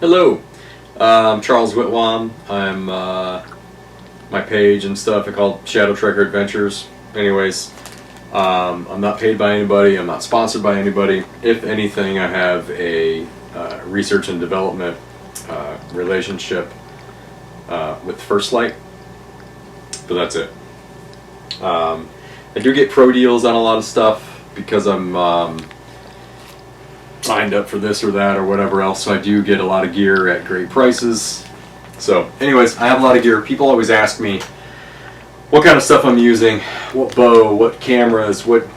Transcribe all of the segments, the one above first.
Hello, I'm Charles Whitwam. I'm my page and stuff I call Shadow Trekker Adventures. Anyways, I'm not paid by anybody. I'm not sponsored by anybody. If anything, I have a research and development relationship with First Lite, but that's it. I do get pro deals on a lot of stuff because I'm signed up for this or that or whatever else, so I do get a lot of gear at great prices. So anyways, I have a lot of gear. People always ask me what kind of stuff I'm using, what bow, what cameras, what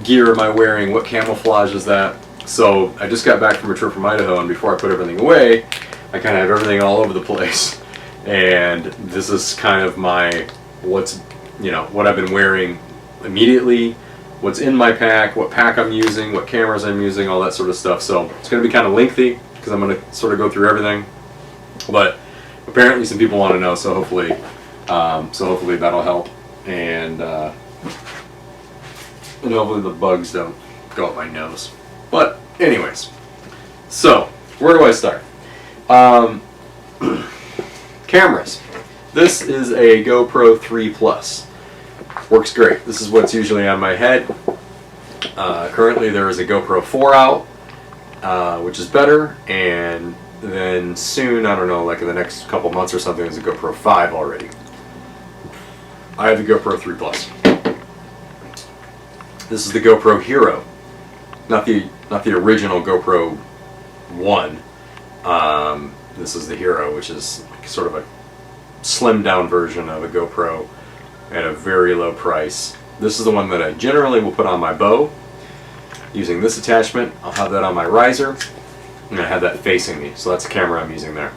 gear am I wearing, what camouflage is that. So I just got back from a trip from Idaho, and before I put everything away, I kind of have everything all over the place. And this is kind of my what I've been wearing immediately, what's in my pack, what pack I'm using, what cameras I'm using, all that sort of stuff. So it's going to be kind of lengthy because I'm going to sort of go through everything. But apparently some people want to know, so hopefully that'll help, and hopefully the bugs don't go up my nose. But anyways, so where do I start? Cameras. This is a GoPro 3 Plus. Works great. This is what's usually on my head. Currently there is a GoPro 4 out, which is better, and then soon, I don't know, like in the next couple months or something, there's a GoPro 5 already. I have the GoPro 3 Plus. This is the GoPro Hero, not the original GoPro 1. This is the Hero, which is sort of a slimmed down version of a GoPro at a very low price. This is the one that I generally will put on my bow using this attachment. I'll have that on my riser, and I have that facing me, so that's the camera I'm using there.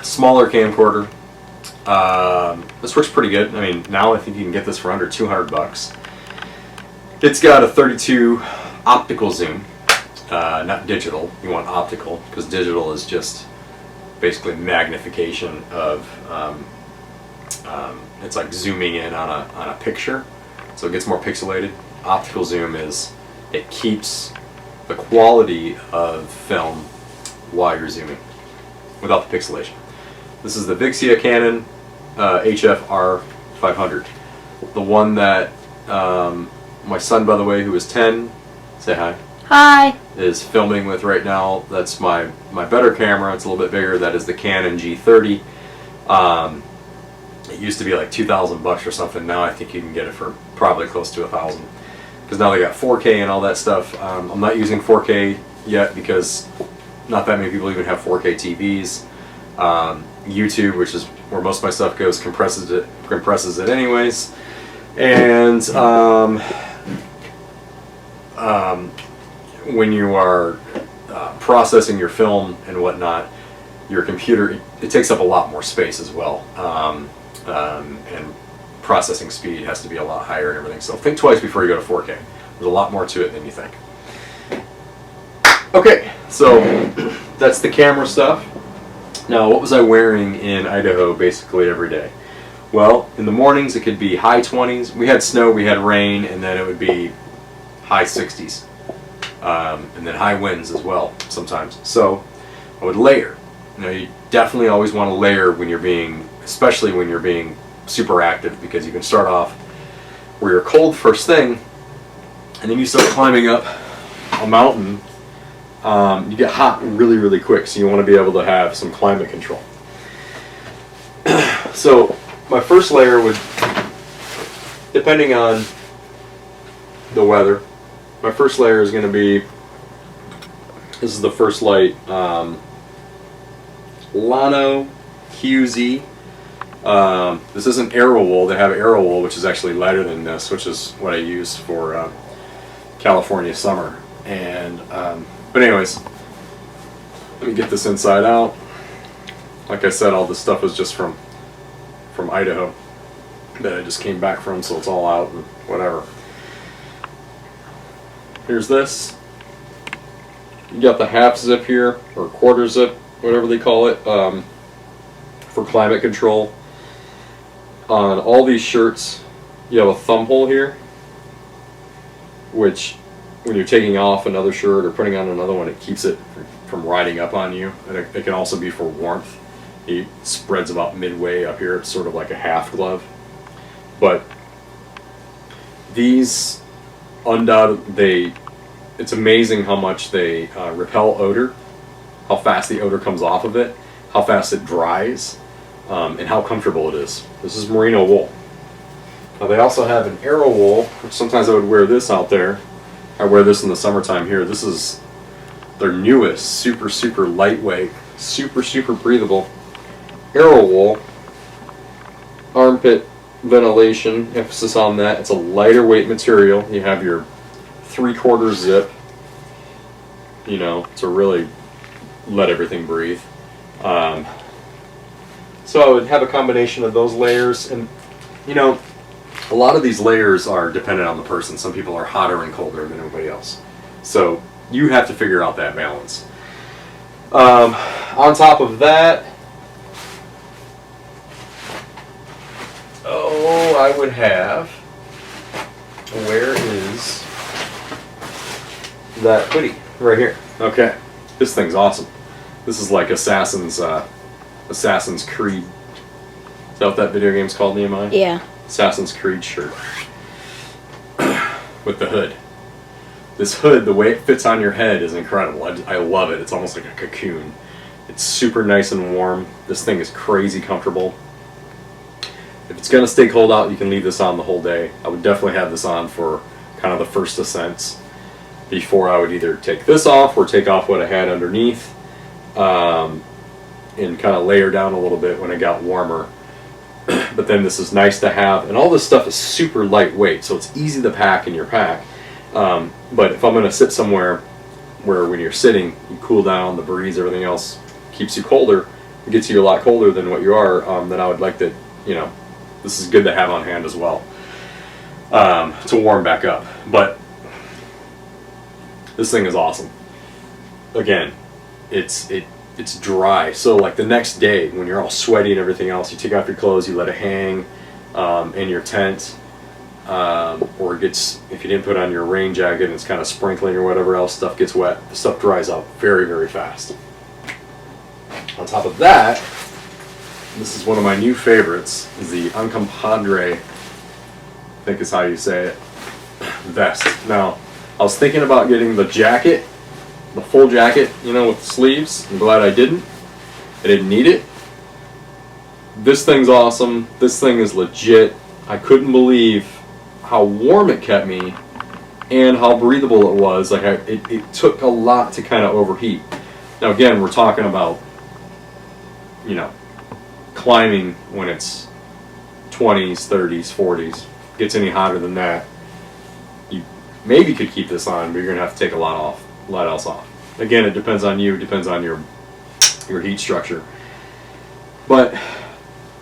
Smaller camcorder. This works pretty good. I mean, now I think you can get this for under 200 bucks. It's got a 32 optical zoom, not digital. You want optical, because digital is just basically magnification of, it's like zooming in on a picture, so it gets more pixelated. Optical zoom is, it keeps the quality of film while you're zooming without the pixelation. This is the Vixia Canon HF-R 500, the one that my son, by the way, who is 10, say hi. Hi. Is filming with right now. That's my better camera. It's a little bit bigger. That is the Canon G30. It used to be like 2,000 bucks or something. Now I think you can get it for probably close to 1,000, because now they got 4K and all that stuff. I'm not using 4K yet because not that many people even have 4K TVs. YouTube, which is where most of my stuff goes, compresses it anyways. And when you are processing your film and whatnot, your computer, it takes up a lot more space as well, and processing speed has to be a lot higher and everything, so think twice before you go to 4K. There's a lot more to it than you think. Okay, so that's the camera stuff. Now, what was I wearing in Idaho basically every day? Well, in the mornings it could be high 20s. We had snow, we had rain, and then it would be high 60s. And then high winds as well sometimes. So I would layer. Now, you definitely always want to layer when you're being, especially when you're being super active, because you can start off where you're cold first thing, and then you start climbing up a mountain. You get hot really, really quick, so you want to be able to have some climate control. So my first layer would, depending on the weather, my first layer is going to be, this is the First Lite Lano QZ. This isn't Arrow Wool. They have Arrow Wool, which is actually lighter than this, which is what I use for California summer. And but anyways, let me get this inside out. Like I said, all this stuff is just from Idaho that I just came back from, so it's all out and whatever. Here's this. You got the half zip here, or quarter zip, whatever they call it, for climate control. On all these shirts, you have a thumb hole here, which when you're taking off another shirt or putting on another one, it keeps it from riding up on you. And it can also be for warmth. It spreads about midway up here. It's sort of like a half glove. But these undoubtedly, it's amazing how much they repel odor, how fast the odor comes off of it, how fast it dries, and how comfortable it is. This is merino wool. Now they also have an arrow wool, which sometimes I would wear this out there. I wear this in the summertime here. This is their newest, super lightweight, super breathable arrow wool. Armpit ventilation, emphasis on that. It's a lighter weight material. You have your 3/4 zip, you know, to really let everything breathe. So I would have a combination of those layers, and you know, a lot of these layers are dependent on the person. Some people are hotter and colder than everybody else, so you have to figure out that balance. On top of that, I would have, where is that hoodie? Right here. Okay, this thing's awesome. This is like Assassin's Creed. Is that what that video game's called, Nehemiah? Yeah. Assassin's Creed shirt with the hood. This hood, the way it fits on your head is incredible. I love it. It's almost like a cocoon. It's super nice and warm. This thing is crazy comfortable. If it's going to stay cold out, you can leave this on the whole day. I would definitely have this on for kind of the first ascents before I would either take this off or take off what I had underneath, and kind of layer down a little bit when it got warmer. But then this is nice to have, and all this stuff is super lightweight, so it's easy to pack in your pack. But if I'm going to sit somewhere where when you're sitting, you cool down, the breeze, everything else keeps you colder, it gets you a lot colder than what you are, then I would like to, you know, this is good to have on hand as well, to warm back up. But this thing is awesome. Again, it's dry, so like the next day when you're all sweaty and everything else, you take off your clothes, you let it hang in your tent, or it gets, if you didn't put on your rain jacket and it's kind of sprinkling or whatever else, stuff gets wet, the stuff dries out very fast. On top of that, this is one of my new favorites, is the Uncompadre, I think is how you say it, vest. Now, I was thinking about getting the jacket, the full jacket, you know, with the sleeves. I'm glad I didn't. I didn't need it. This thing's awesome. This thing is legit. I couldn't believe how warm it kept me and how breathable it was. Like it took a lot to kind of overheat. Now again, we're talking about, you know, climbing when it's 20s, 30s, 40s. Gets any hotter than that, you maybe could keep this on, but you're gonna have to take a lot else off. Again, it depends on you, depends on your heat structure. But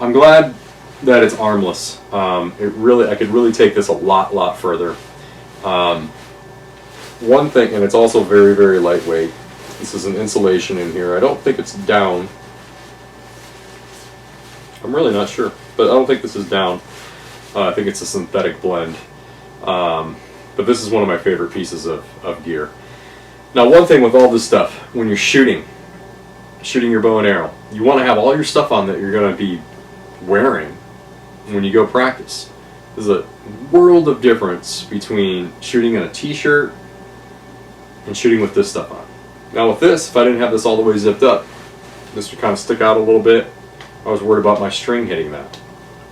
I'm glad that it's armless. I could really take this a lot further. One thing, and it's also very lightweight. This is an insulation in here. I don't think it's down. I'm really not sure, but I don't think this is down. I think it's a synthetic blend. But this is one of my favorite pieces of gear. Now, one thing with all this stuff, when you're shooting your bow and arrow, you want to have all your stuff on that you're going to be wearing when you go practice. There's a world of difference between shooting in a t-shirt and shooting with this stuff on. Now with this, if I didn't have this all the way zipped up, this would kind of stick out a little bit. I was worried about my string hitting that.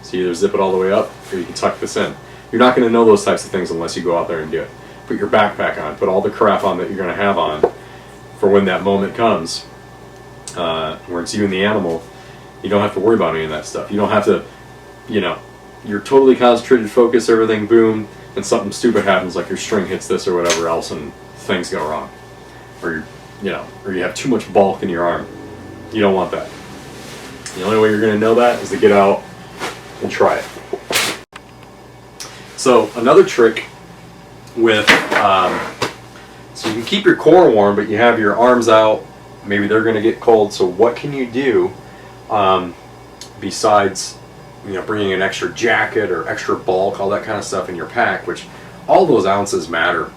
So you either zip it all the way up or you can tuck this in. You're not going to know those types of things unless you go out there and do it. Put your backpack on, put all the crap on that you're going to have on for when that moment comes, where it's you and the animal. You don't have to worry about any of that stuff. You don't have to, you know, you're totally concentrated, focus, everything, boom, and something stupid happens like your string hits this or whatever else and things go wrong. Or or you have too much bulk in your arm. You don't want that. The only way you're going to know that is to get out and try it. So another trick with, so you can keep your core warm, but you have your arms out, maybe they're going to get cold, so what can you do besides, bringing an extra jacket or extra bulk, all that kind of stuff in your pack, which all those ounces matter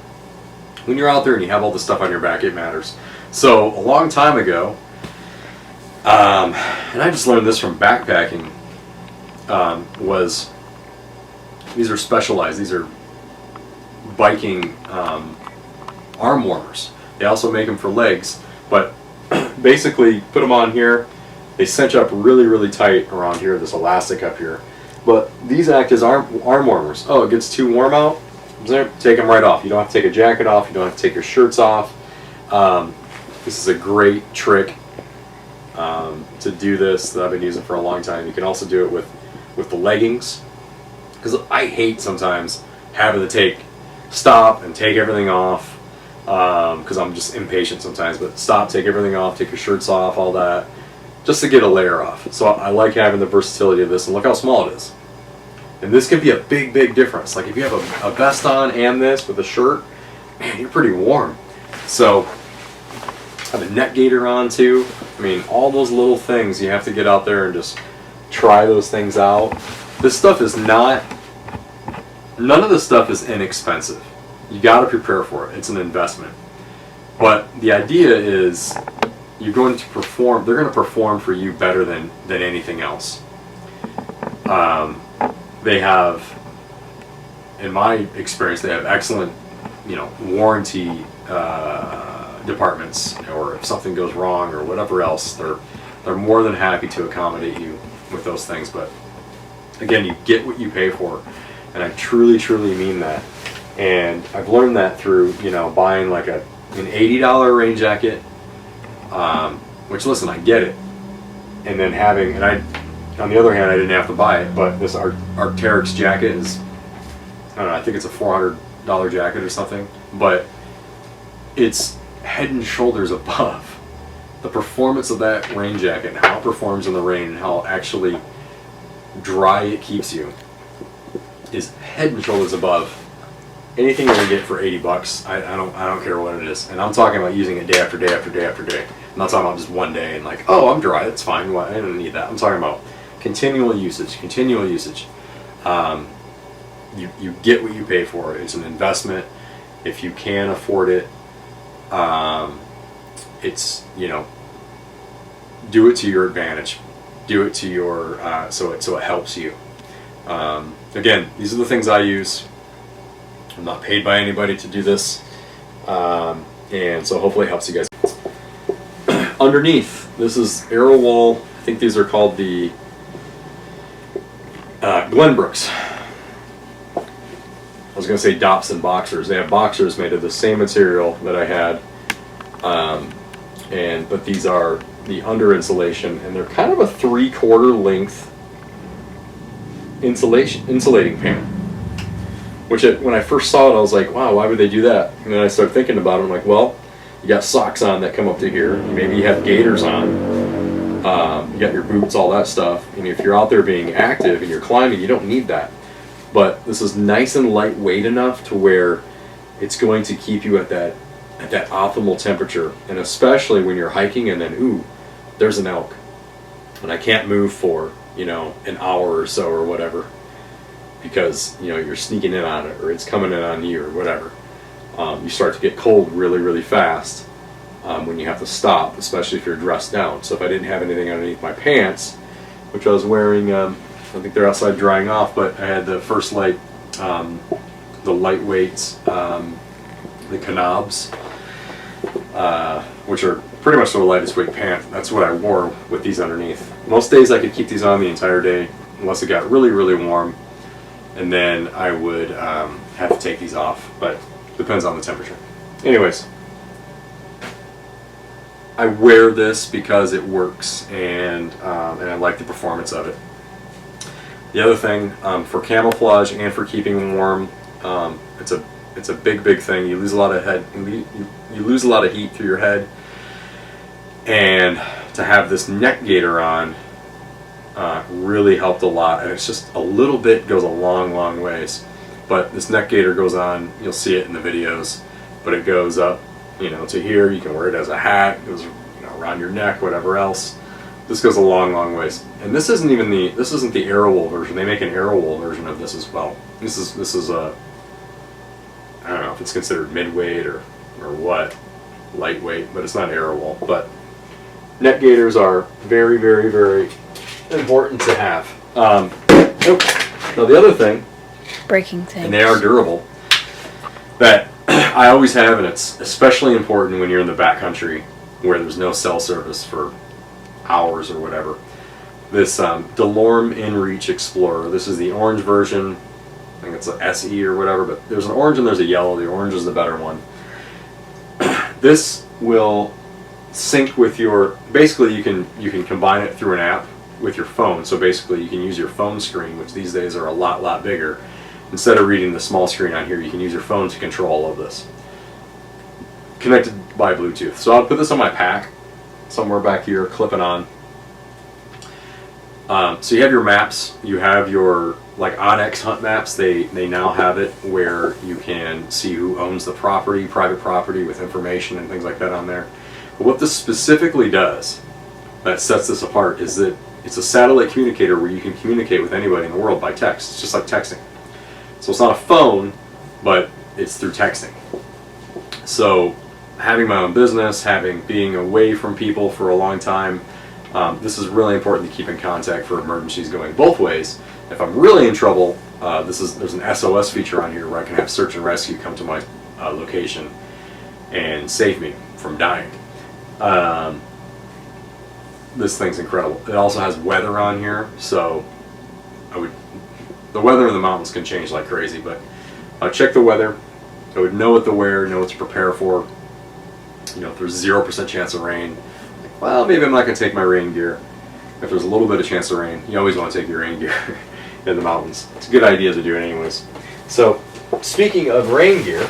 when you're out there and you have all this stuff on your back, it matters. So a long time ago, and I just learned this from backpacking, was these are specialized. These are biking arm warmers. They also make them for legs, but basically put them on here. They cinch up really, really tight around here, this elastic up here. But these act as arm warmers. Oh, it gets too warm out? Take them right off. You don't have to take a jacket off. You don't have to take your shirts off. This is a great trick to do this that I've been using for a long time. You can also do it with the leggings, because I hate sometimes having to stop and take everything off, because I'm just impatient sometimes. But stop, take everything off, take your shirts off, all that, just to get a layer off. So I like having the versatility of this, and look how small it is. And this can be a big, big difference. Like if you have a vest on and this with a shirt, man, you're pretty warm. So I have a neck gaiter on too. I mean, all those little things, you have to get out there and just try those things out. This stuff is not, none of this stuff is inexpensive. You got to prepare for it. It's an investment. But the idea is you're going to perform, they're going to perform for you better than anything else. They have, in my experience, they have excellent, warranty departments, or if something goes wrong or whatever else, they're more than happy to accommodate you with those things. But again, you get what you pay for, and I truly, truly mean that. And I've learned that through, buying like an $80 rain jacket, which, listen, I get it, and then having, on the other hand, I didn't have to buy it, but this Arcteryx jacket is, I don't know, I think it's a $400 jacket or something, but it's head and shoulders above. The performance of that rain jacket, and how it performs in the rain, and how actually dry it keeps you, is head and shoulders above anything you're gonna get for $80. I don't care what it is, and I'm talking about using it day after day after day after day. I'm not talking about just one day and like, oh, I'm dry, that's fine. Well, I don't need that. I'm talking about continual usage, continual usage. You get what you pay for. It's an investment. If you can afford it, it's, do it to your advantage. Do it to your, so it helps you. Again, these are the things I use. I'm not paid by anybody to do this. And so hopefully it helps you guys. Underneath, this is Arrow Wall. I think these are called the Glenbrooks. I was going to say Dobson boxers. They have boxers made of the same material that I had, but these are the under insulation, and they're kind of a 3/4 length insulating pant. Which when I first saw it, I was like, wow, why would they do that? And then I started thinking about it. I'm like, well, you got socks on that come up to here. Maybe you have gaiters on. You got your boots, all that stuff. And if you're out there being active and you're climbing, you don't need that. But this is nice and lightweight enough to where it's going to keep you at that optimal temperature. And especially when you're hiking and then, ooh, there's an elk, and I can't move for, an hour or so or whatever, because, you're sneaking in on it, or it's coming in on you or whatever. You start to get cold really, really fast when you have to stop, especially if you're dressed down. So if I didn't have anything underneath my pants, which I was wearing, I think they're outside drying off, but I had the First Lite, the lightweights, the Knobs, which are pretty much the lightest weight pant. That's what I wore with these underneath. Most days I could keep these on the entire day, unless it got really, really warm, and then I would have to take these off, but depends on the temperature. Anyways, I wear this because it works, and I like the performance of it. The other thing, for camouflage and for keeping warm, it's a big thing. You lose a lot of you lose a lot of heat through your head, and to have this neck gaiter on really helped a lot. And it's just a little bit goes a long ways. But this neck gaiter goes on, you'll see it in the videos, but it goes up, to here. You can wear it as a hat. It goes, around your neck, whatever else. This goes a long ways. And this isn't the Arrow Wool version. They make an Arrow Wool version of this as well. This is I don't know if it's considered mid-weight or what, lightweight, but it's not arrow wool. But net gaiters are very, very, very important to have. Now the other thing, breaking things, and they are durable, that I always have, and it's especially important when you're in the backcountry where there's no cell service for hours or whatever. This DeLorme InReach Explorer. This is the orange version. I think it's an SE or whatever, but there's an orange and there's a yellow. The orange is the better one. This will sync with your, basically you can combine it through an app with your phone. So basically you can use your phone screen, which these days are a lot bigger. Instead of reading the small screen on here, you can use your phone to control all of this. Connected by Bluetooth. So I'll put this on my pack, somewhere back here, clip it on. So you have your maps, you have your, like Onyx hunt maps, they now have it where you can see who owns the property, private property with information and things like that on there. But what this specifically does, that sets this apart, is that it's a satellite communicator where you can communicate with anybody in the world by text. It's just like texting. So it's not a phone, but it's through texting. So having my own business, being away from people for a long time, this is really important to keep in contact for emergencies going both ways. If I'm really in trouble, there's an SOS feature on here where I can have search and rescue come to my location and save me from dying. This thing's incredible. It also has weather on here, so the weather in the mountains can change like crazy, but check the weather. I would know what to wear, know what to prepare for. You know, if there's 0% chance of rain, well, maybe I'm not going to take my rain gear. If there's a little bit of chance of rain, you always want to take your rain gear in the mountains. It's a good idea to do it anyways. So, speaking of rain gear,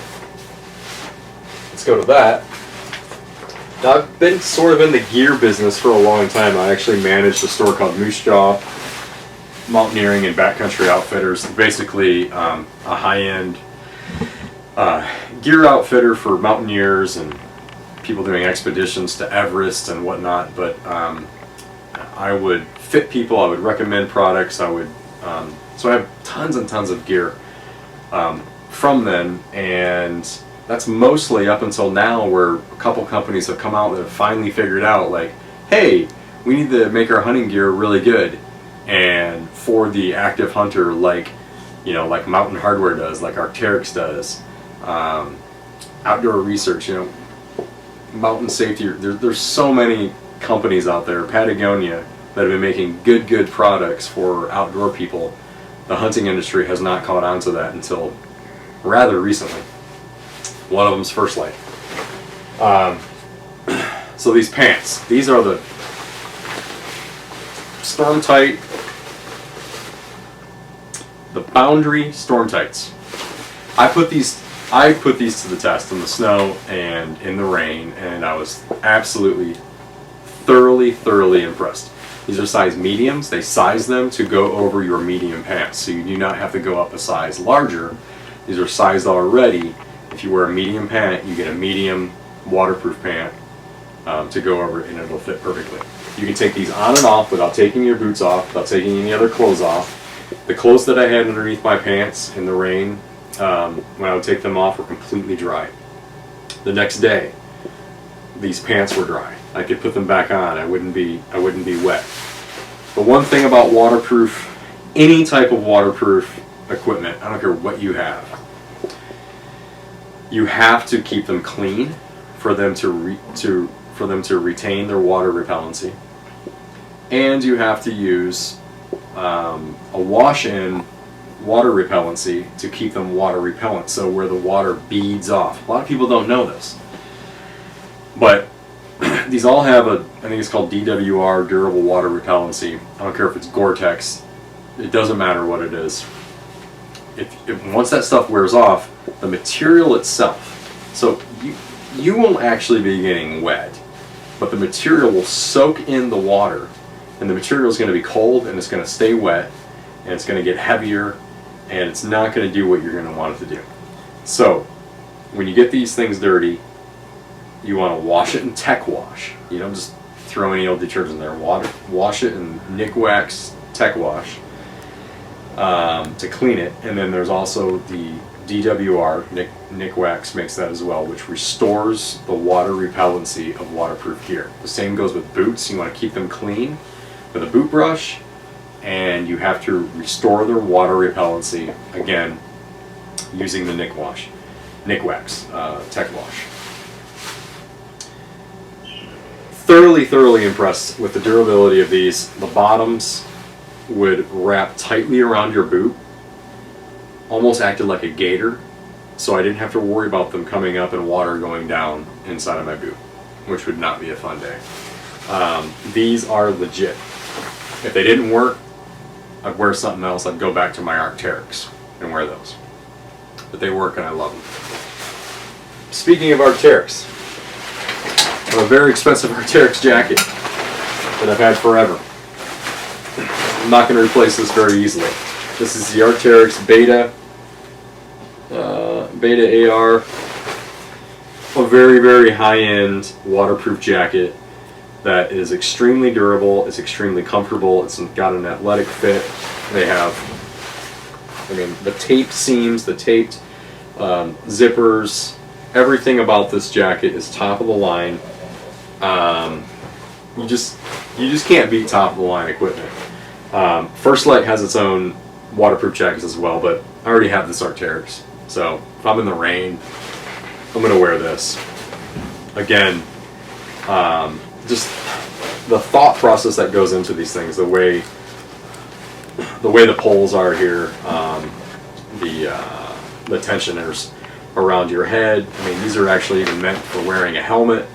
let's go to that. Now, I've been sort of in the gear business for a long time. I actually managed a store called Moose Jaw Mountaineering and Backcountry Outfitters. Basically, a high-end gear outfitter for mountaineers and people doing expeditions to Everest and whatnot. But I would fit people. I would recommend products. I would so I have tons and tons of gear from them, and that's mostly up until now, where a couple companies have come out that have finally figured out, like, hey, we need to make our hunting gear really good, and for the active hunter, like, you know, like Mountain Hardware does, like Arcteryx does, Outdoor Research, you know, Mountain Safety. There's so many companies out there, Patagonia, that have been making good products for outdoor people. The hunting industry has not caught on to that until rather recently. One of them's First Light. So these pants, these are the Storm Tight, the Boundary Storm Tights. I put these to the test in the snow and in the rain, and I was absolutely thoroughly impressed. These are size mediums. They size them to go over your medium pants, so you do not have to go up a size larger. These are sized already. If you wear a medium pant, you get a medium waterproof pant to go over it, and it'll fit perfectly. You can take these on and off without taking your boots off, without taking any other clothes off. The clothes that I had underneath my pants in the rain, when I would take them off, were completely dry. The next day, these pants were dry. I could put them back on. I wouldn't be wet. The one thing about waterproof, any type of waterproof equipment, I don't care what you have to keep them clean for them to retain their water repellency, and you have to use a wash-in water repellency to keep them water repellent, so where the water beads off. A lot of people don't know this, but these all have I think it's called DWR, durable water repellency. I don't care if it's Gore-Tex, it doesn't matter what it is. Once that stuff wears off, the material itself, so you won't actually be getting wet, but the material will soak in the water, and the material is going to be cold, and it's going to stay wet, and it's going to get heavier, and it's not going to do what you're going to want it to do. So when you get these things dirty, you want to wash it in Tech Wash. You don't just throw any old detergent in there. Wash it in Nikwax Tech Wash to clean it. And then there's also the DWR, Nikwax makes that as well, which restores the water repellency of waterproof gear. The same goes with boots. You want to keep them clean with a boot brush, and you have to restore their water repellency, again, using the Nikwax Tech Wash. Thoroughly impressed with the durability of these. The bottoms would wrap tightly around your boot, almost acted like a gaiter, so I didn't have to worry about them coming up and water going down inside of my boot, which would not be a fun day. These are legit. If they didn't work, I'd wear something else. I'd go back to my Arcteryx and wear those. But they work and I love them. Speaking of Arcteryx, I have a very expensive Arcteryx jacket that I've had forever. I'm not going to replace this very easily. This is the Arcteryx Beta AR, a very high-end waterproof jacket that is extremely durable, it's extremely comfortable, it's got an athletic fit. They have, I mean, the taped seams, the taped zippers, everything about this jacket is top of the line. You just can't beat top of the line equipment. First Lite has its own waterproof jackets as well, but I already have this Arcteryx, so if I'm in the rain, I'm gonna wear this. Again, just the thought process that goes into these things, the way the poles are here, the tensioners around your head. I mean, these are actually even meant for wearing a helmet,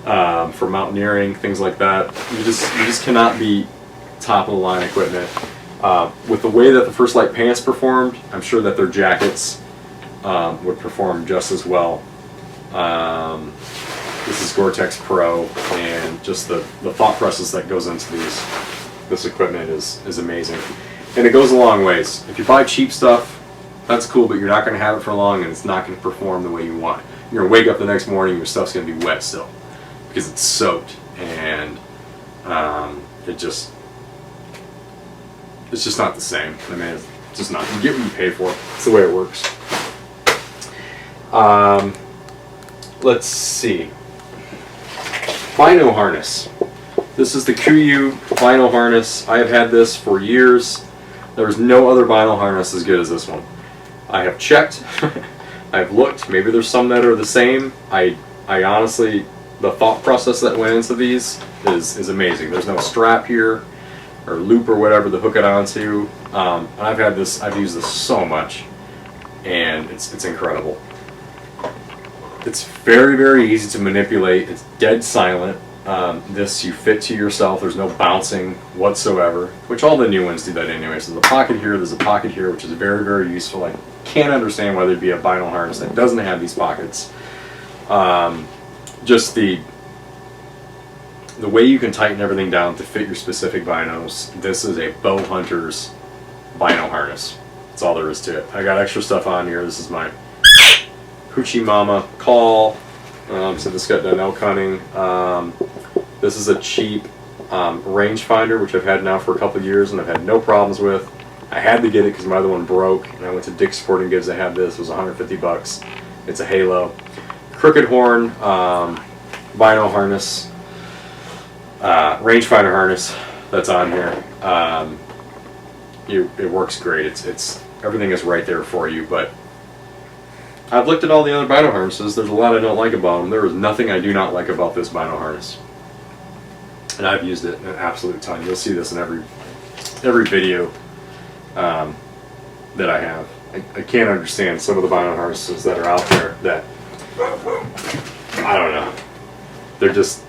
for mountaineering, things like that. You just cannot beat top of the line equipment. With the way that the First Lite pants performed, I'm sure that their jackets would perform just as well. This is Gore-Tex Pro, and just the thought process that goes into this equipment is amazing. And it goes a long ways. If you buy cheap stuff, that's cool, but you're not going to have it for long, and it's not going to perform the way you want. You're going to wake up the next morning, your stuff's going to be wet still, because it's soaked, and it's just not the same. I mean, it's just not. You get what you pay for. It's the way it works. Let's see. Bino harness. This is the Kuiu vinyl harness. I have had this for years. There's no other vinyl harness as good as this one. I have checked. I've looked. Maybe there's some that are the same. I honestly, the thought process that went into these is amazing. There's no strap here or loop or whatever to hook it onto. And I've used this so much, and it's incredible. It's very easy to manipulate. It's dead silent. This you fit to yourself. There's no bouncing whatsoever, which all the new ones do that anyway. So there's a pocket here, there's a pocket here, which is very useful. I can't understand why there'd be a vinyl harness that doesn't have these pockets. Just the way you can tighten everything down to fit your specific binos. This is a bow hunter's vinyl harness. That's all there is to it. I got extra stuff on here. This is my Hoochie Mama call. So this got done elk hunting. This is a cheap rangefinder, which I've had now for a couple of years and I've had no problems with. I had to get it because my other one broke, and I went to Dick's Sporting Goods. I had this. It was 150 bucks. It's a Halo. Crooked horn, vinyl harness, rangefinder harness that's on here. It works great. It's everything is right there for you, but I've looked at all the other vinyl harnesses. There's a lot I don't like about them. There is nothing I do not like about this vinyl harness. And I've used it an absolute ton. You'll see this in every video that I have. I can't understand some of the vinyl harnesses that are out there that, I don't know. They're just,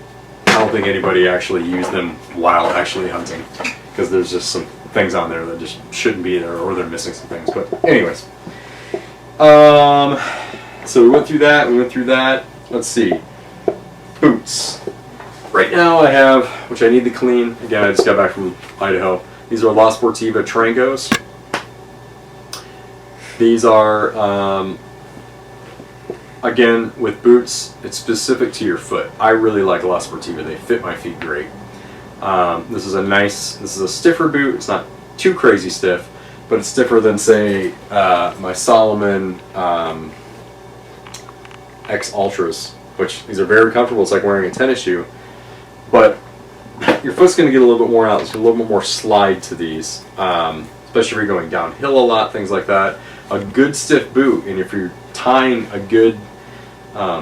I don't think anybody actually used them while actually hunting. Because there's just some things on there that just shouldn't be there, or they're missing some things. But anyways. So we went through that. Let's see. Boots. Right now I have, which I need to clean. Again, I just got back from Idaho. These are LaSportiva Trangos. These are, again, with boots, it's specific to your foot. I really like LaSportiva. They fit my feet great. This is a stiffer boot. It's not too crazy stiff, but it's stiffer than, say, my Salomon X Ultras, which these are very comfortable. It's like wearing a tennis shoe, but your foot's going to get a little bit worn out. There's a little bit more slide to these, especially if you're going downhill a lot, things like that. A good stiff boot, and if you're tying a good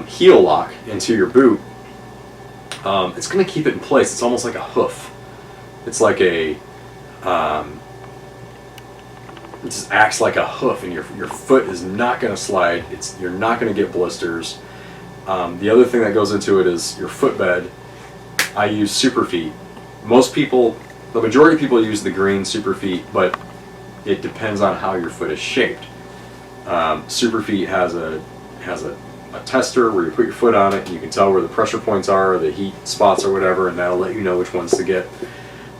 heel lock into your boot, it's going to keep it in place. It's almost like a hoof. It's like a, it just acts like a hoof, and your foot is not going to slide. You're not going to get blisters. The other thing that goes into it is your footbed. I use Superfeet. Most people, the majority of people use the green Superfeet, but it depends on how your foot is shaped. Superfeet has a tester where you put your foot on it and you can tell where the pressure points are, or the heat spots or whatever, and that'll let you know which ones to get.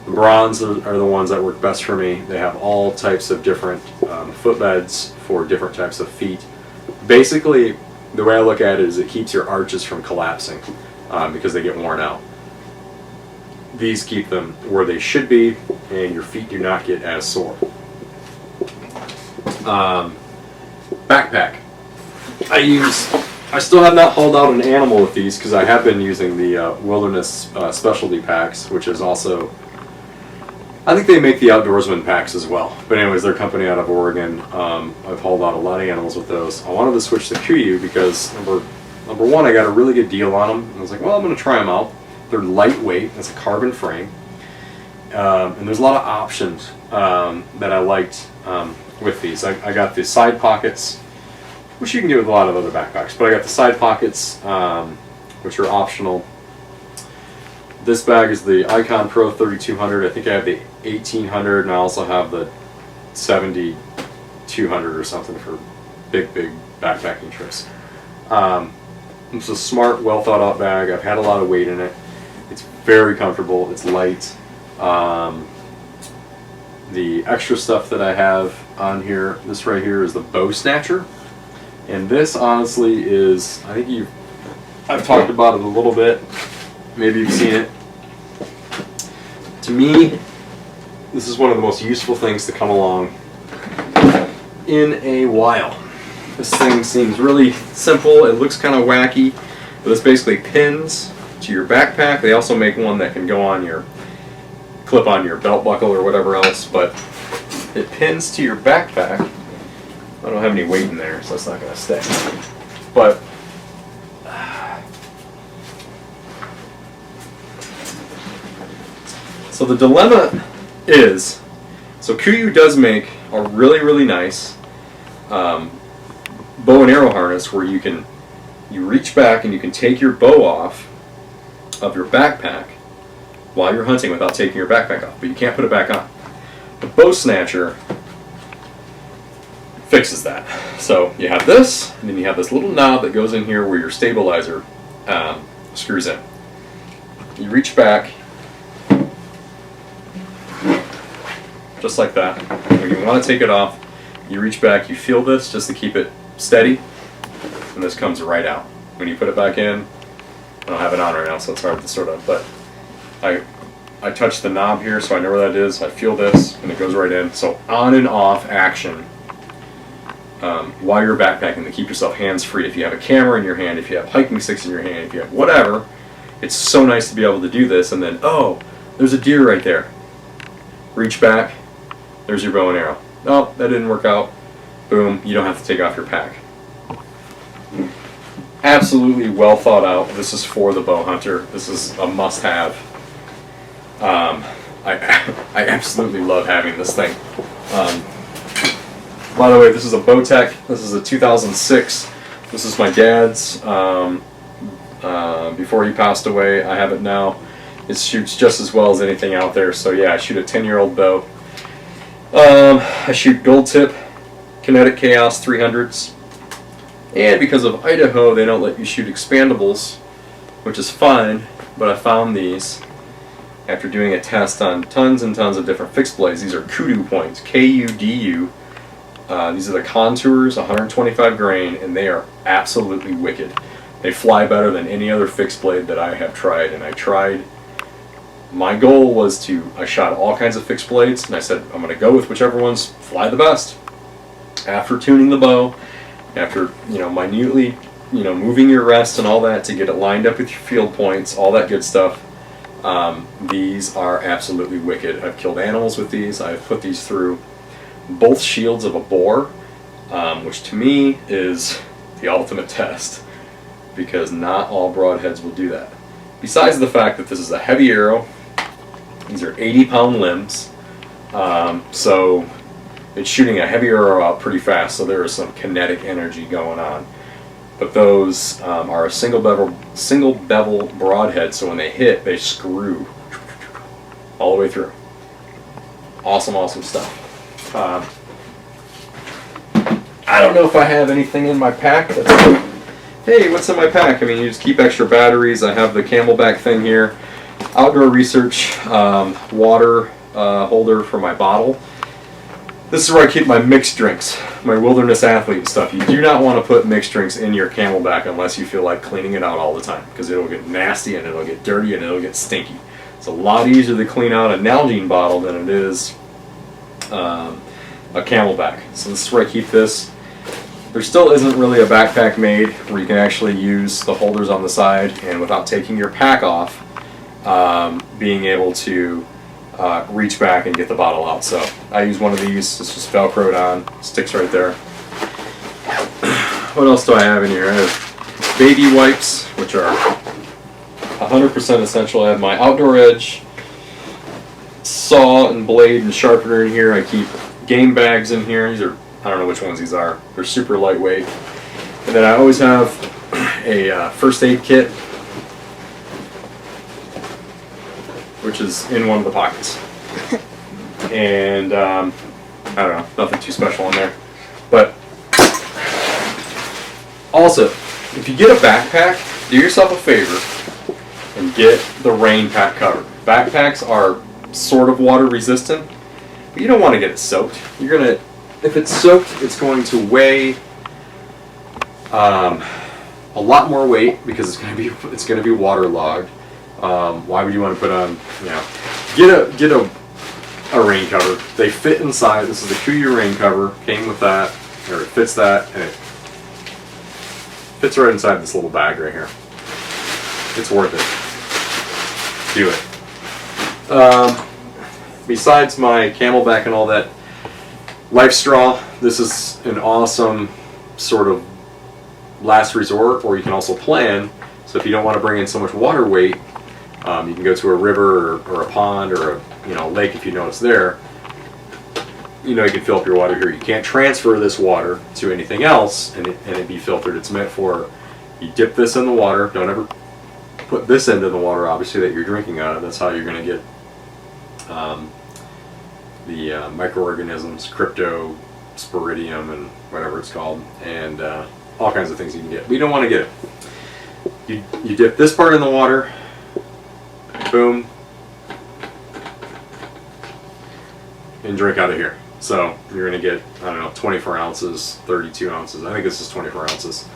The bronze are the ones that work best for me. They have all types of different footbeds for different types of feet. Basically, the way I look at it is it keeps your arches from collapsing because they get worn out. These keep them where they should be, and your feet do not get as sore. Backpack. I still have not hauled out an animal with these because I have been using the Wilderness specialty packs, which is also, I think they make the outdoorsman packs as well. But anyways, they're a company out of Oregon. I've hauled out a lot of animals with those. I wanted to switch to Kuiu because number one, I got a really good deal on them. And I was like, well, I'm going to try them out. They're lightweight. It's a carbon frame. And there's a lot of options that I liked with these. I got the side pockets, which you can get with a lot of other backpacks, but I got the side pockets, which are optional. This bag is the Icon Pro 3200. I think I have the 1800, and I also have the 7200 or something for big backpacking trips. It's a smart, well thought out bag. I've had a lot of weight in it. It's very comfortable. It's light. The extra stuff that I have on here, this right here is the Bowsnatcher. And this honestly is, I think I've talked about it a little bit. Maybe you've seen it. To me, this is one of the most useful things to come along in a while. This thing seems really simple. It looks kind of wacky, but it's basically pins to your backpack. They also make one that can go on your clip on your belt buckle or whatever else, but it pins to your backpack. I don't have any weight in there, so it's not going to stay. But so the dilemma is, so Kuiu does make a really nice bow and arrow harness where you reach back and you can take your bow off of your backpack while you're hunting without taking your backpack off, but you can't put it back on. The Bowsnatcher fixes that. So you have this, and then you have this little knob that goes in here where your stabilizer screws in. You reach back, just like that. When you want to take it off, you reach back, you feel this just to keep it steady, and this comes right out. When you put it back in, I don't have it on right now, so it's hard to sort of, but I touch the knob here so I know where that is. I feel this, and it goes right in. So on and off action while you're backpacking to keep yourself hands-free. If you have a camera in your hand, if you have hiking sticks in your hand, if you have whatever, it's so nice to be able to do this. And then, oh, there's a deer right there. Reach back, there's your bow and arrow. Oh, that didn't work out. Boom, you don't have to take off your pack. Absolutely well thought out. This is for the bow hunter. This is a must-have. I absolutely love having this thing. By the way, this is a Bowtech. This is a 2006. This is my dad's. Before he passed away, I have it now. It shoots just as well as anything out there. So yeah, I shoot a 10-year-old bow. I shoot gold tip, Kinetic Chaos 300s. And because of Idaho, they don't let you shoot expandables, which is fine, but I found these after doing a test on tons and tons of different fixed blades. These are Kudu Points, K-U-D-U. These are the Contours, 125 grain, and they are absolutely wicked. They fly better than any other fixed blade that I have tried, and I tried my goal was I shot all kinds of fixed blades, and I said, I'm going to go with whichever ones fly the best. After tuning the bow, after, minutely, moving your rest and all that to get it lined up with your field points, all that good stuff, these are absolutely wicked. I've killed animals with these. I've put these through both shields of a boar, which to me is the ultimate test, because not all broadheads will do that. Besides the fact that this is a heavy arrow, these are 80-pound limbs, so it's shooting a heavy arrow out pretty fast, so there is some kinetic energy going on. But those are a single bevel broadhead, so when they hit, they screw all the way through. Awesome, awesome stuff. I don't know if I have anything in my pack that's... Hey, what's in my pack? I mean, you just keep extra batteries. I have the Camelback thing here. Outdoor research water holder for my bottle. This is where I keep my mixed drinks, my wilderness athlete stuff. You do not want to put mixed drinks in your Camelback unless you feel like cleaning it out all the time, because it'll get nasty and it'll get dirty and it'll get stinky. It's a lot easier to clean out a Nalgene bottle than it is a Camelback. So this is where I keep this. There still isn't really a backpack made where you can actually use the holders on the side and without taking your pack off, being able to reach back and get the bottle out. So I use one of these. It's just Velcroed on, sticks right there. What else do I have in here? I have baby wipes, which are 100% essential. I have my Outdoor Edge saw and blade and sharpener in here. I keep game bags in here. These are, I don't know which ones these are. They're super lightweight. And then I always have a first aid kit, which is in one of the pockets. And I don't know, nothing too special in there. But also, if you get a backpack, do yourself a favor and get the rain pack cover. Backpacks are sort of water resistant, but you don't want to get it soaked. You're gonna, if it's soaked, it's going to weigh a lot more weight because it's gonna be waterlogged. Why would you want to put on, get a rain cover. They fit inside. This is the Kuiu rain cover. Came with that, or it fits that, and it fits right inside this little bag right here. It's worth it. Do it. Besides my Camelback and all that, Lifestraw, this is an awesome sort of last resort, or you can also plan. So if you don't want to bring in so much water weight, you can go to a river or a pond or a lake if you know it's there. You can fill up your water here. You can't transfer this water to anything else and it be filtered. It's meant for, you dip this in the water. Don't ever put this into the water, obviously, that you're drinking out of. That's how you're going to get the microorganisms, cryptosporidium and whatever it's called, and all kinds of things you can get. But you don't want to get it. You dip this part in the water, boom, and drink out of here. So you're going to get, I don't know, 24 ounces, 32 ounces. I think this is 24 ounces.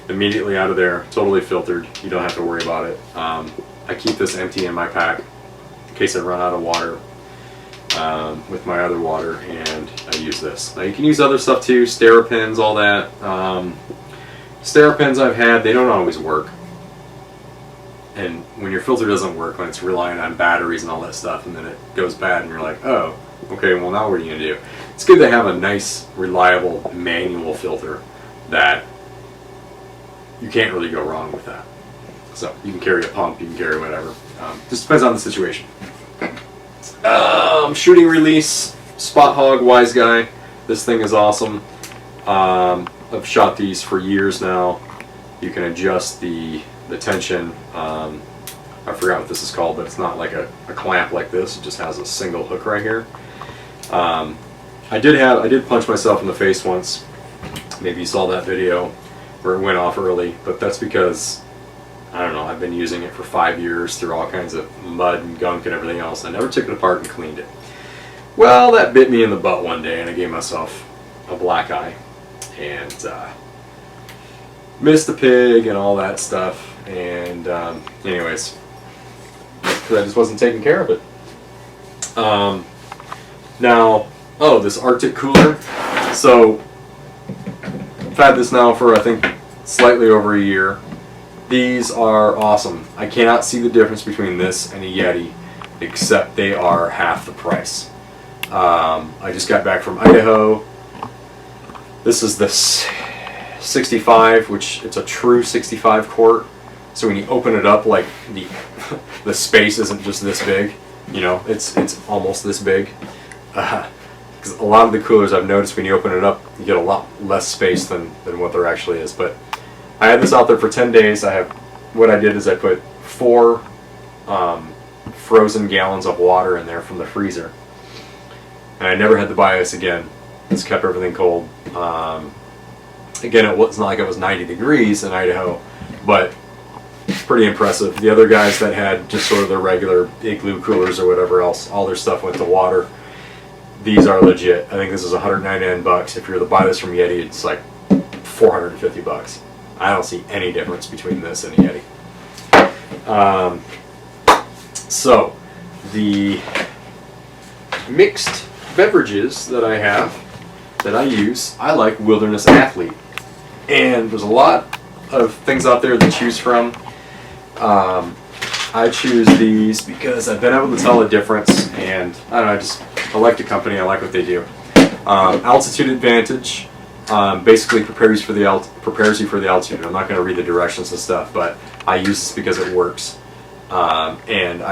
Immediately out of there, totally filtered. You don't have to worry about it. I keep this empty in my pack in case I run out of water with my other water, and I use this. Now you can use other stuff too, Sterapins, all that. Sterapins I've had, they don't always work. And when your filter doesn't work, when it's relying on batteries and all that stuff, and then it goes bad and you're like, oh, okay, well now what are you going to do? It's good to have a nice, reliable manual filter that you can't really go wrong with that. So you can carry a pump, you can carry whatever. Just depends on the situation. Shooting release, SpotHogg Wise Guy. This thing is awesome. I've shot these for years now. You can adjust the tension. I forgot what this is called, but it's not like a clamp like this. It just has a single hook right here. I did punch myself in the face once. Maybe you saw that video where it went off early, but that's because, I don't know, I've been using it for 5 years through all kinds of mud and gunk and everything else. I never took it apart and cleaned it. Well, that bit me in the butt one day and I gave myself a black eye and missed the pig and all that stuff. And anyways, because I just wasn't taking care of it. Now, oh, this Arctic cooler. So, I've had this now for, I think, slightly over a year. These are awesome. I cannot see the difference between this and a Yeti, except they are half the price. I just got back from Idaho. This is the 65, which it's a true 65 quart. So when you open it up, like the space isn't just this big, you know, it's almost this big. Because a lot of the coolers I've noticed when you open it up, you get a lot less space than what there actually is. But I had this out there for 10 days. What I did is I put 4 frozen gallons of water in there from the freezer. And I never had to buy this again. It's kept everything cold. Again, it's not like it was 90 degrees in Idaho, but it's pretty impressive. The other guys that had just sort of their regular igloo coolers or whatever else, all their stuff went to water. These are legit. I think this is $199. If you're to buy this from Yeti, it's like $450. I don't see any difference between this and a Yeti. So, the mixed beverages that I have, that I use, I like Wilderness Athlete. And there's a lot of things out there to choose from. I choose these because I've been able to tell the difference, and I don't know, I like the company, I like what they do. Altitude Advantage basically prepares you for the altitude. I'm not going to read the directions and stuff, but I use this because it works. And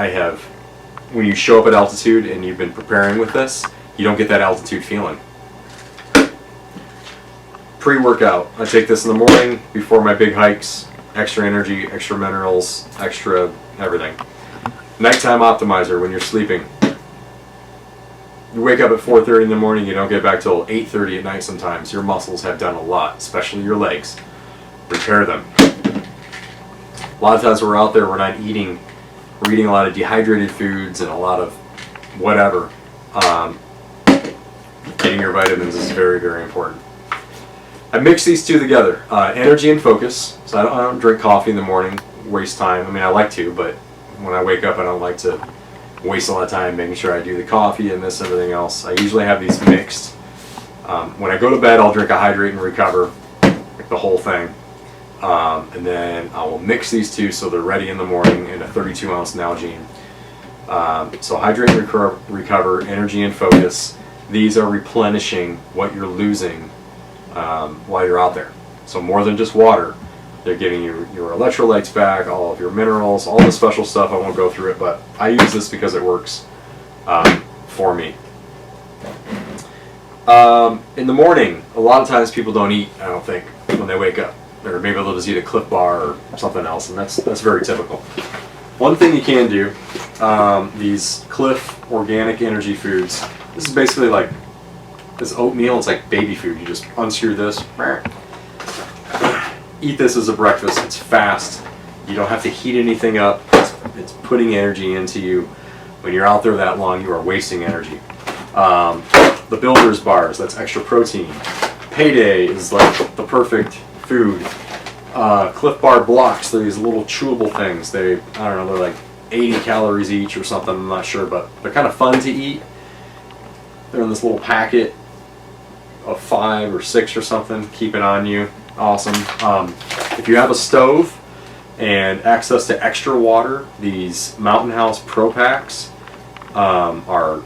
when you show up at altitude and you've been preparing with this, you don't get that altitude feeling. Pre-workout, I take this in the morning before my big hikes. Extra energy, extra minerals, extra everything. Nighttime optimizer when you're sleeping. You wake up at 4:30 in the morning, you don't get back till 8:30 at night sometimes. Your muscles have done a lot, especially your legs. Repair them. A lot of times we're out there, we're not eating, we're eating a lot of dehydrated foods and a lot of whatever. Getting your vitamins is very, very important. I mix these two together. Energy and focus. So I don't drink coffee in the morning, waste time. I mean, I like to, but when I wake up, I don't like to waste a lot of time making sure I do the coffee and this and everything else. I usually have these mixed. When I go to bed, I'll drink a Hydrate and Recover, like the whole thing. And then I will mix these two so they're ready in the morning in a 32-ounce Nalgene. So Hydrate and Recover, Energy and Focus. These are replenishing what you're losing while you're out there. So more than just water, they're giving you your electrolytes back, all of your minerals, all the special stuff. I won't go through it, but I use this because it works for me. In the morning, a lot of times people don't eat, I don't think, when they wake up. Or maybe they'll just eat a Clif Bar or something else, and that's very typical. One thing you can do, these Clif organic energy foods, this is basically like this oatmeal. It's like baby food. You just unscrew this, eat this as a breakfast. It's fast. You don't have to heat anything up. It's putting energy into you. When you're out there that long, you are wasting energy. The Builder's bars, that's extra protein. Payday is like the perfect food. Clif Bar blocks, they're these little chewable things. I don't know, they're like 80 calories each or something, I'm not sure, but they're kind of fun to eat. They're in this little packet of 5 or 6 or something. Keep it on you. Awesome. If you have a stove and access to extra water, these Mountain House Pro Packs are,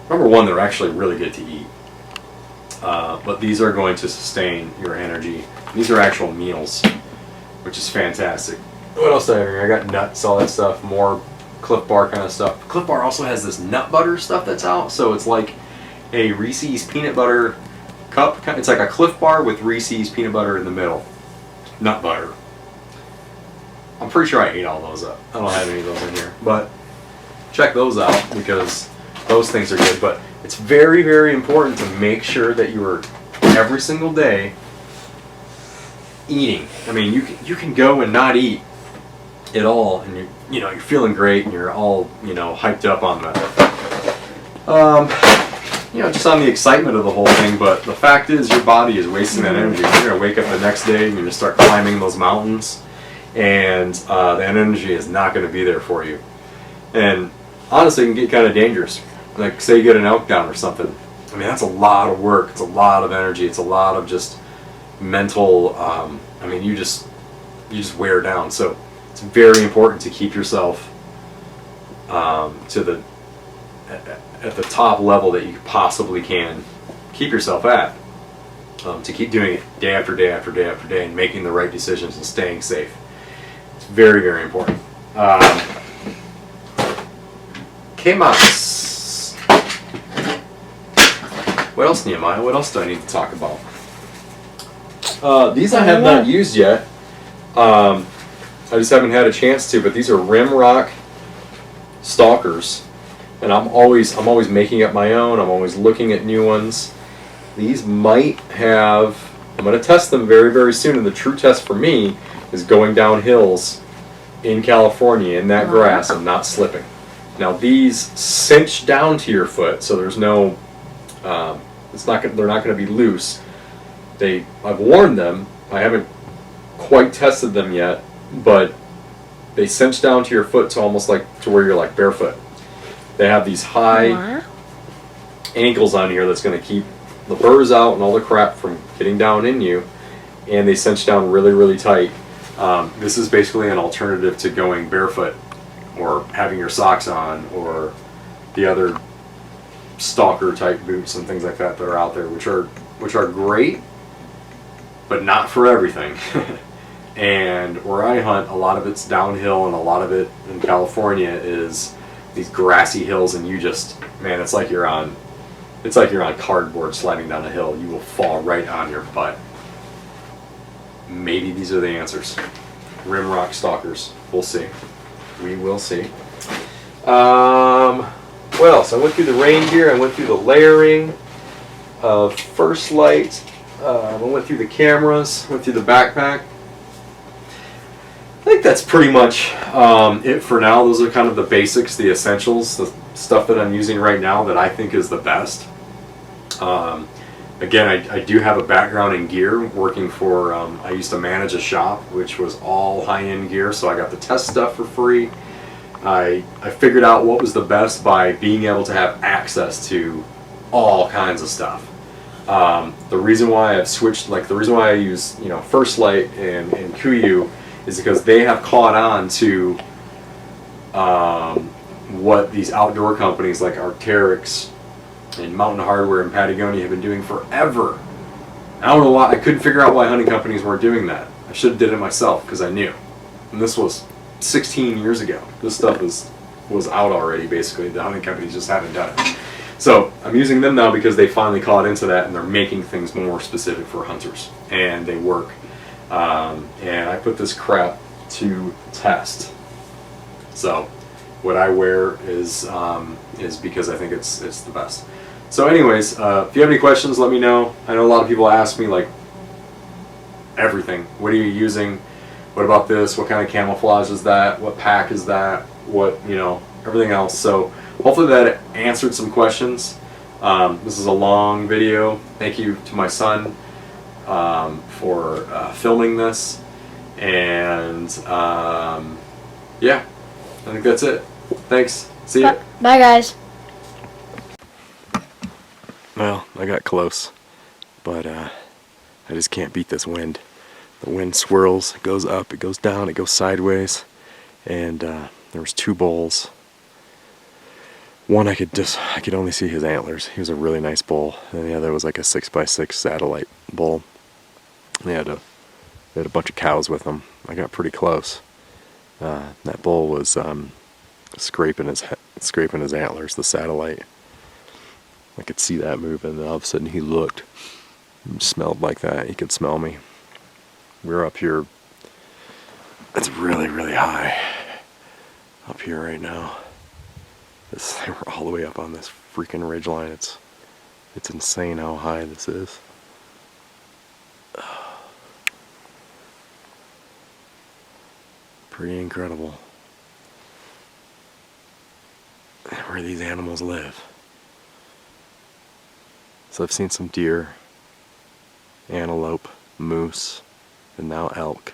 number one, they're actually really good to eat. But these are going to sustain your energy. These are actual meals, which is fantastic. What else do I have here? I got nuts, all that stuff, more Clif Bar kind of stuff. Clif Bar also has this nut butter stuff that's out, so it's like a Reese's peanut butter cup. It's like a Clif Bar with Reese's peanut butter in the middle. Nut butter. I'm pretty sure I ate all those up. I don't have any of those in here. But check those out because those things are good. But it's very, very important to make sure that you are every single day eating. I mean, you can go and not eat at all, and you're feeling great, and you're all hyped up on just on the excitement of the whole thing. But the fact is, your body is wasting that energy. You're gonna wake up the next day and you're gonna start climbing those mountains, and that energy is not going to be there for you. And honestly, it can get kind of dangerous. Like, say you get an elk down or something. I mean, that's a lot of work. It's a lot of energy. It's a lot of just mental. I mean, you just wear down. So it's very important to keep yourself at the top level that you possibly can keep yourself at. To keep doing it day after day after day after day and making the right decisions and staying safe. It's very, very important. K-Mox. What else, Nehemiah? What else do I need to talk about? These I have not used yet. I just haven't had a chance to, but these are Rimrok Stalkers. And I'm always making up my own. I'm always looking at new ones. These might have, I'm going to test them very, very soon, and the true test for me is going down hills in California in that grass and not slipping. Now these cinch down to your foot, so there's no, they're not going to be loose. I've worn them. I haven't quite tested them yet, but they cinch down to your foot to almost like to where you're like barefoot. They have these high ankles on here that's going to keep the burrs out and all the crap from getting down in you, and they cinch down really, really tight. This is basically an alternative to going barefoot or having your socks on or the other stalker type boots and things like that that are out there, which are great, but not for everything. And where I hunt, a lot of it's downhill, and a lot of it in California is these grassy hills, and you just, man, it's like you're on cardboard sliding down a hill. You will fall right on your butt. Maybe these are the answers. Rimrok Stalkers. We'll see. We will see. What else? I went through the reindeer. I went through the layering of First Lite. I went through the cameras. Went through the backpack. I think that's pretty much it for now. Those are kind of the basics, the essentials, the stuff that I'm using right now that I think is the best. Again, I do have a background in gear, working for, I used to manage a shop, which was all high-end gear, so I got to test stuff for free. I figured out what was the best by being able to have access to all kinds of stuff. The reason why I've switched, like the reason why I use, First Lite and Kuiu is because they have caught on to what these outdoor companies like Arcteryx and Mountain Hardware and Patagonia have been doing forever. I don't know why. I couldn't figure out why hunting companies weren't doing that. I should have did it myself because I knew. And this was 16 years ago. This stuff was out already, basically. The hunting companies just haven't done it. So I'm using them now because they finally caught into that, and they're making things more specific for hunters. And they work. And I put this crap to test. So what I wear is because I think it's the best. So anyways, if you have any questions, let me know. I know a lot of people ask me like everything. What are you using? What about this? What kind of camouflage is that? What pack is that? What, everything else. So hopefully that answered some questions. This is a long video. Thank you to my son for filming this. And yeah, I think that's it. Thanks. See ya. Bye, guys. Well, I got close, but I just can't beat this wind. The wind swirls, it goes up, it goes down, it goes sideways, and there was two bulls. One I could only see his antlers. He was a really nice bull, and the other was like a 6x6 satellite bull. They had a bunch of cows with them. I got pretty close. That bull was scraping his antlers, the satellite. I could see that moving, and all of a sudden he looked. It smelled like that. He could smell me. We're up here. It's really, really high up here right now. We're all the way up on this freaking ridge line. It's insane how high this is. Pretty incredible where these animals live. So I've seen some deer, antelope, moose, and now elk.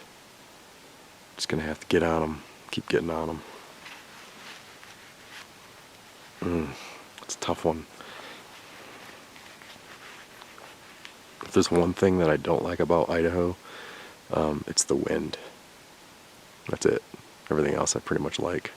Just gonna have to get on them, keep getting on them. It's a tough one. If there's one thing that I don't like about Idaho, it's the wind. That's it. Everything else I pretty much like.